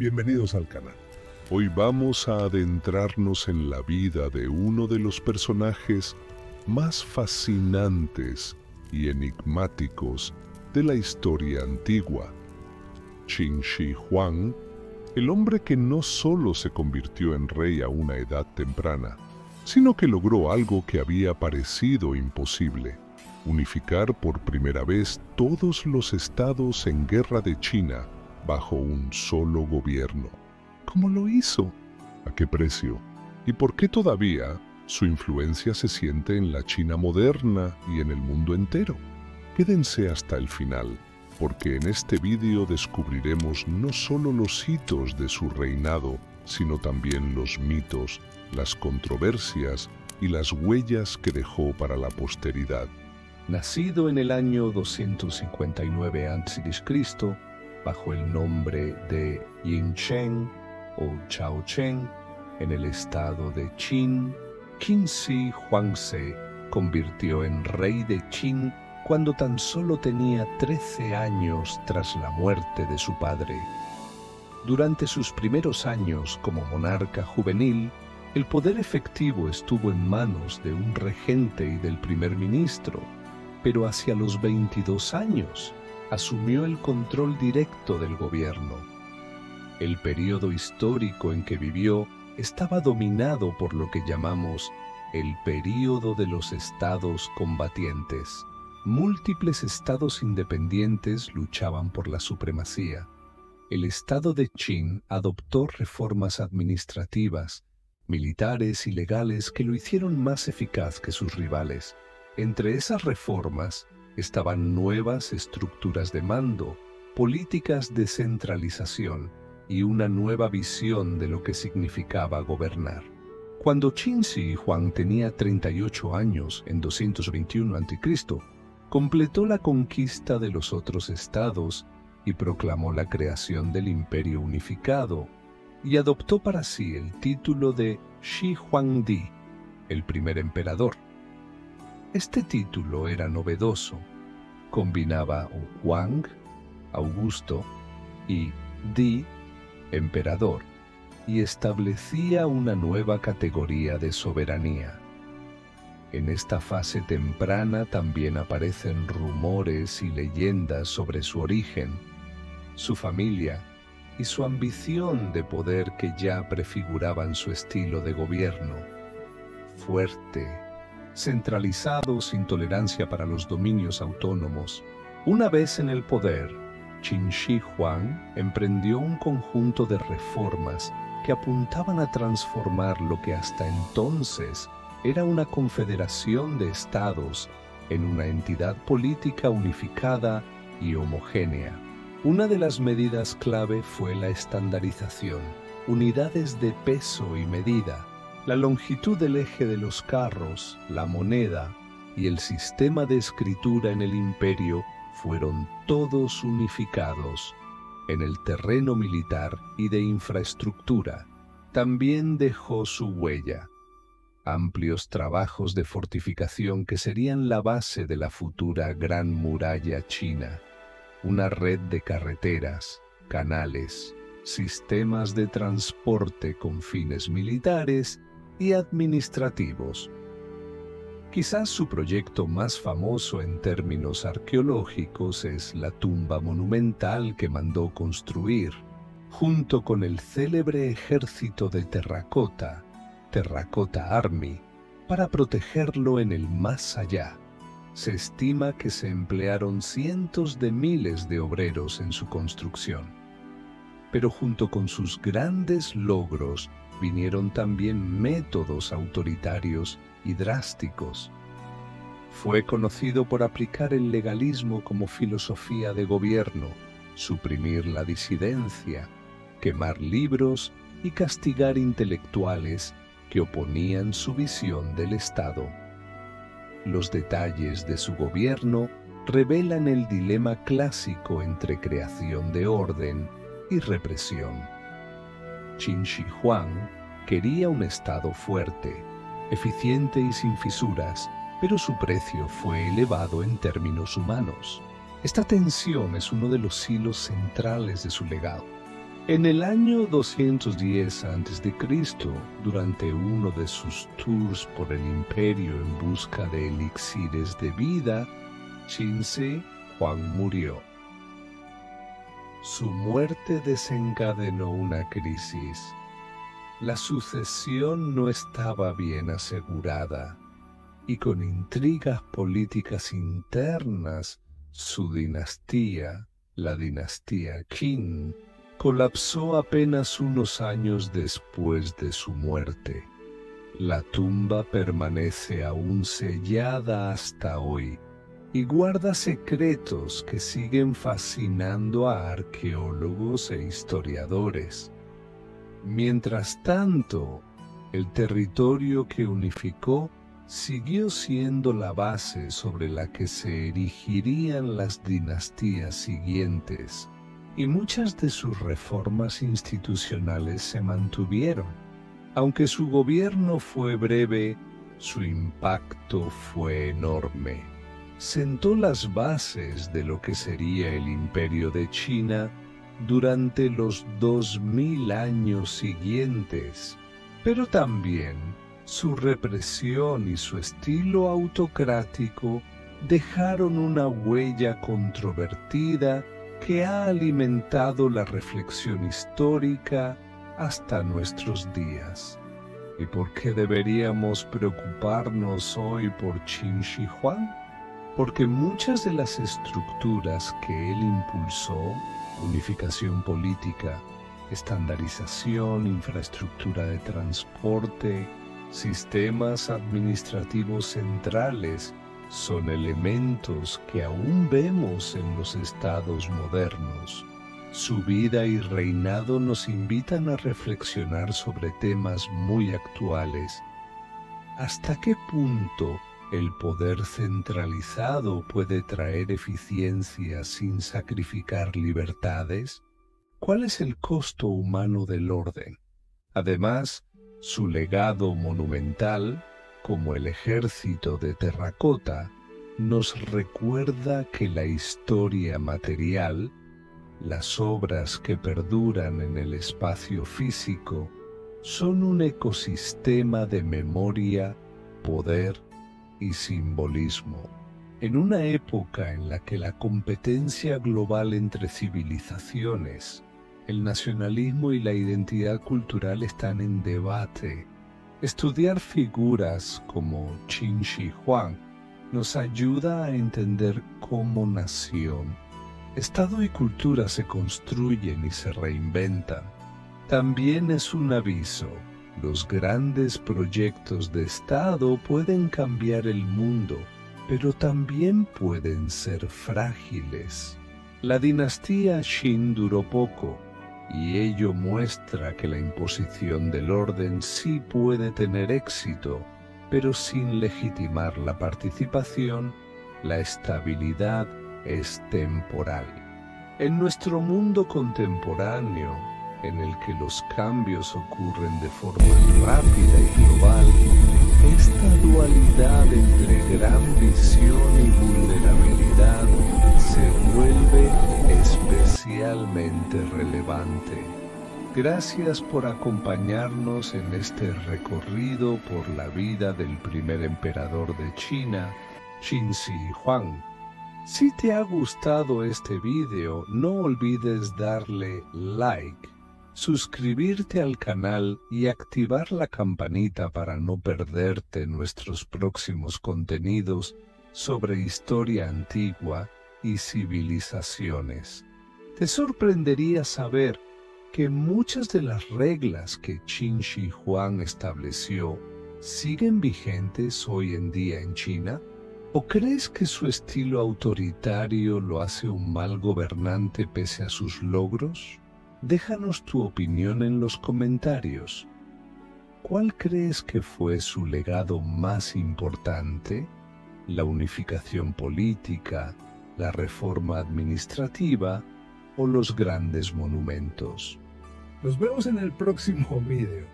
Bienvenidos al canal. Hoy vamos a adentrarnos en la vida de uno de los personajes más fascinantes y enigmáticos de la historia antigua, Qin Shi Huang, el hombre que no solo se convirtió en rey a una edad temprana, sino que logró algo que había parecido imposible: unificar por primera vez todos los estados en guerra de China bajo un solo gobierno. ¿Cómo lo hizo? ¿A qué precio? ¿Y por qué todavía su influencia se siente en la China moderna y en el mundo entero? Quédense hasta el final, porque en este vídeo descubriremos no solo los hitos de su reinado, sino también los mitos, las controversias y las huellas que dejó para la posteridad. Nacido en el año 259 a.C., bajo el nombre de Yincheng o Chaocheng, en el estado de Qin, Qin Shi Huang se convirtió en rey de Qin cuando tan solo tenía 13 años tras la muerte de su padre. Durante sus primeros años como monarca juvenil, el poder efectivo estuvo en manos de un regente y del primer ministro, pero hacia los 22 años asumió el control directo del gobierno. El período histórico en que vivió estaba dominado por lo que llamamos el período de los estados combatientes. Múltiples estados independientes luchaban por la supremacía. El estado de Qin adoptó reformas administrativas, militares y legales que lo hicieron más eficaz que sus rivales. Entre esas reformas estaban nuevas estructuras de mando, políticas de centralización y una nueva visión de lo que significaba gobernar. Cuando Qin Shi Huang tenía 38 años, en 221 a.C., completó la conquista de los otros estados y proclamó la creación del Imperio Unificado, y adoptó para sí el título de Shi Huangdi, el primer emperador. Este título era novedoso. Combinaba Huang, Augusto, y Di, emperador, y establecía una nueva categoría de soberanía. En esta fase temprana también aparecen rumores y leyendas sobre su origen, su familia y su ambición de poder que ya prefiguraban su estilo de gobierno: fuerte, centralizado, sin tolerancia para los dominios autónomos. Una vez en el poder, Qin Shi Huang emprendió un conjunto de reformas que apuntaban a transformar lo que hasta entonces era una confederación de estados en una entidad política unificada y homogénea. Una de las medidas clave fue la estandarización, unidades de peso y medida, la longitud del eje de los carros, la moneda y el sistema de escritura en el imperio fueron todos unificados. En el terreno militar y de infraestructura también dejó su huella. Amplios trabajos de fortificación que serían la base de la futura Gran Muralla China, una red de carreteras, canales, sistemas de transporte con fines militares y administrativos. Quizás su proyecto más famoso en términos arqueológicos es la tumba monumental que mandó construir, junto con el célebre ejército de terracota, Terracotta Army, para protegerlo en el más allá. Se estima que se emplearon cientos de miles de obreros en su construcción. Pero junto con sus grandes logros vinieron también métodos autoritarios y drásticos. Fue conocido por aplicar el legalismo como filosofía de gobierno, suprimir la disidencia, quemar libros y castigar intelectuales que oponían su visión del Estado. Los detalles de su gobierno revelan el dilema clásico entre creación de orden y represión. Qin Shi Huang quería un Estado fuerte, eficiente y sin fisuras, pero su precio fue elevado en términos humanos. Esta tensión es uno de los hilos centrales de su legado. En el año 210 a.C., durante uno de sus tours por el imperio en busca de elixires de vida, Qin Huang murió. Su muerte desencadenó una crisis. La sucesión no estaba bien asegurada y con intrigas políticas internas, su dinastía, la dinastía Qin, colapsó apenas unos años después de su muerte. La tumba permanece aún sellada hasta hoy y guarda secretos que siguen fascinando a arqueólogos e historiadores. Mientras tanto, el territorio que unificó siguió siendo la base sobre la que se erigirían las dinastías siguientes, y muchas de sus reformas institucionales se mantuvieron. Aunque su gobierno fue breve, su impacto fue enorme. Sentó las bases de lo que sería el Imperio de China durante los 2000 años siguientes, pero también su represión y su estilo autocrático dejaron una huella controvertida que ha alimentado la reflexión histórica hasta nuestros días. ¿Y por qué deberíamos preocuparnos hoy por Qin Shi Huang? Porque muchas de las estructuras que él impulsó, unificación política, estandarización, infraestructura de transporte, sistemas administrativos centrales, son elementos que aún vemos en los estados modernos. Su vida y reinado nos invitan a reflexionar sobre temas muy actuales. ¿Hasta qué punto el poder centralizado puede traer eficiencia sin sacrificar libertades? ¿Cuál es el costo humano del orden? Además, su legado monumental, como el ejército de terracota, nos recuerda que la historia material, las obras que perduran en el espacio físico, son un ecosistema de memoria, poder y simbolismo. En una época en la que la competencia global entre civilizaciones, el nacionalismo y la identidad cultural están en debate, estudiar figuras como Qin Shi Huang nos ayuda a entender cómo nación, Estado y cultura se construyen y se reinventan. También es un aviso. Los grandes proyectos de Estado pueden cambiar el mundo, pero también pueden ser frágiles. La dinastía Qin duró poco, y ello muestra que la imposición del orden sí puede tener éxito, pero sin legitimar la participación, la estabilidad es temporal. En nuestro mundo contemporáneo, en el que los cambios ocurren de forma rápida y global, esta dualidad entre gran visión y vulnerabilidad se vuelve especialmente relevante. Gracias por acompañarnos en este recorrido por la vida del primer emperador de China, Qin Shi Huang. Si te ha gustado este video, no olvides darle like, suscribirte al canal y activar la campanita para no perderte nuestros próximos contenidos sobre historia antigua y civilizaciones. Te sorprendería saber que muchas de las reglas que Qin Shi Huang estableció siguen vigentes hoy en día en China. ¿O crees que su estilo autoritario lo hace un mal gobernante pese a sus logros? Déjanos tu opinión en los comentarios. ¿Cuál crees que fue su legado más importante? ¿La unificación política, la reforma administrativa o los grandes monumentos? Nos vemos en el próximo video.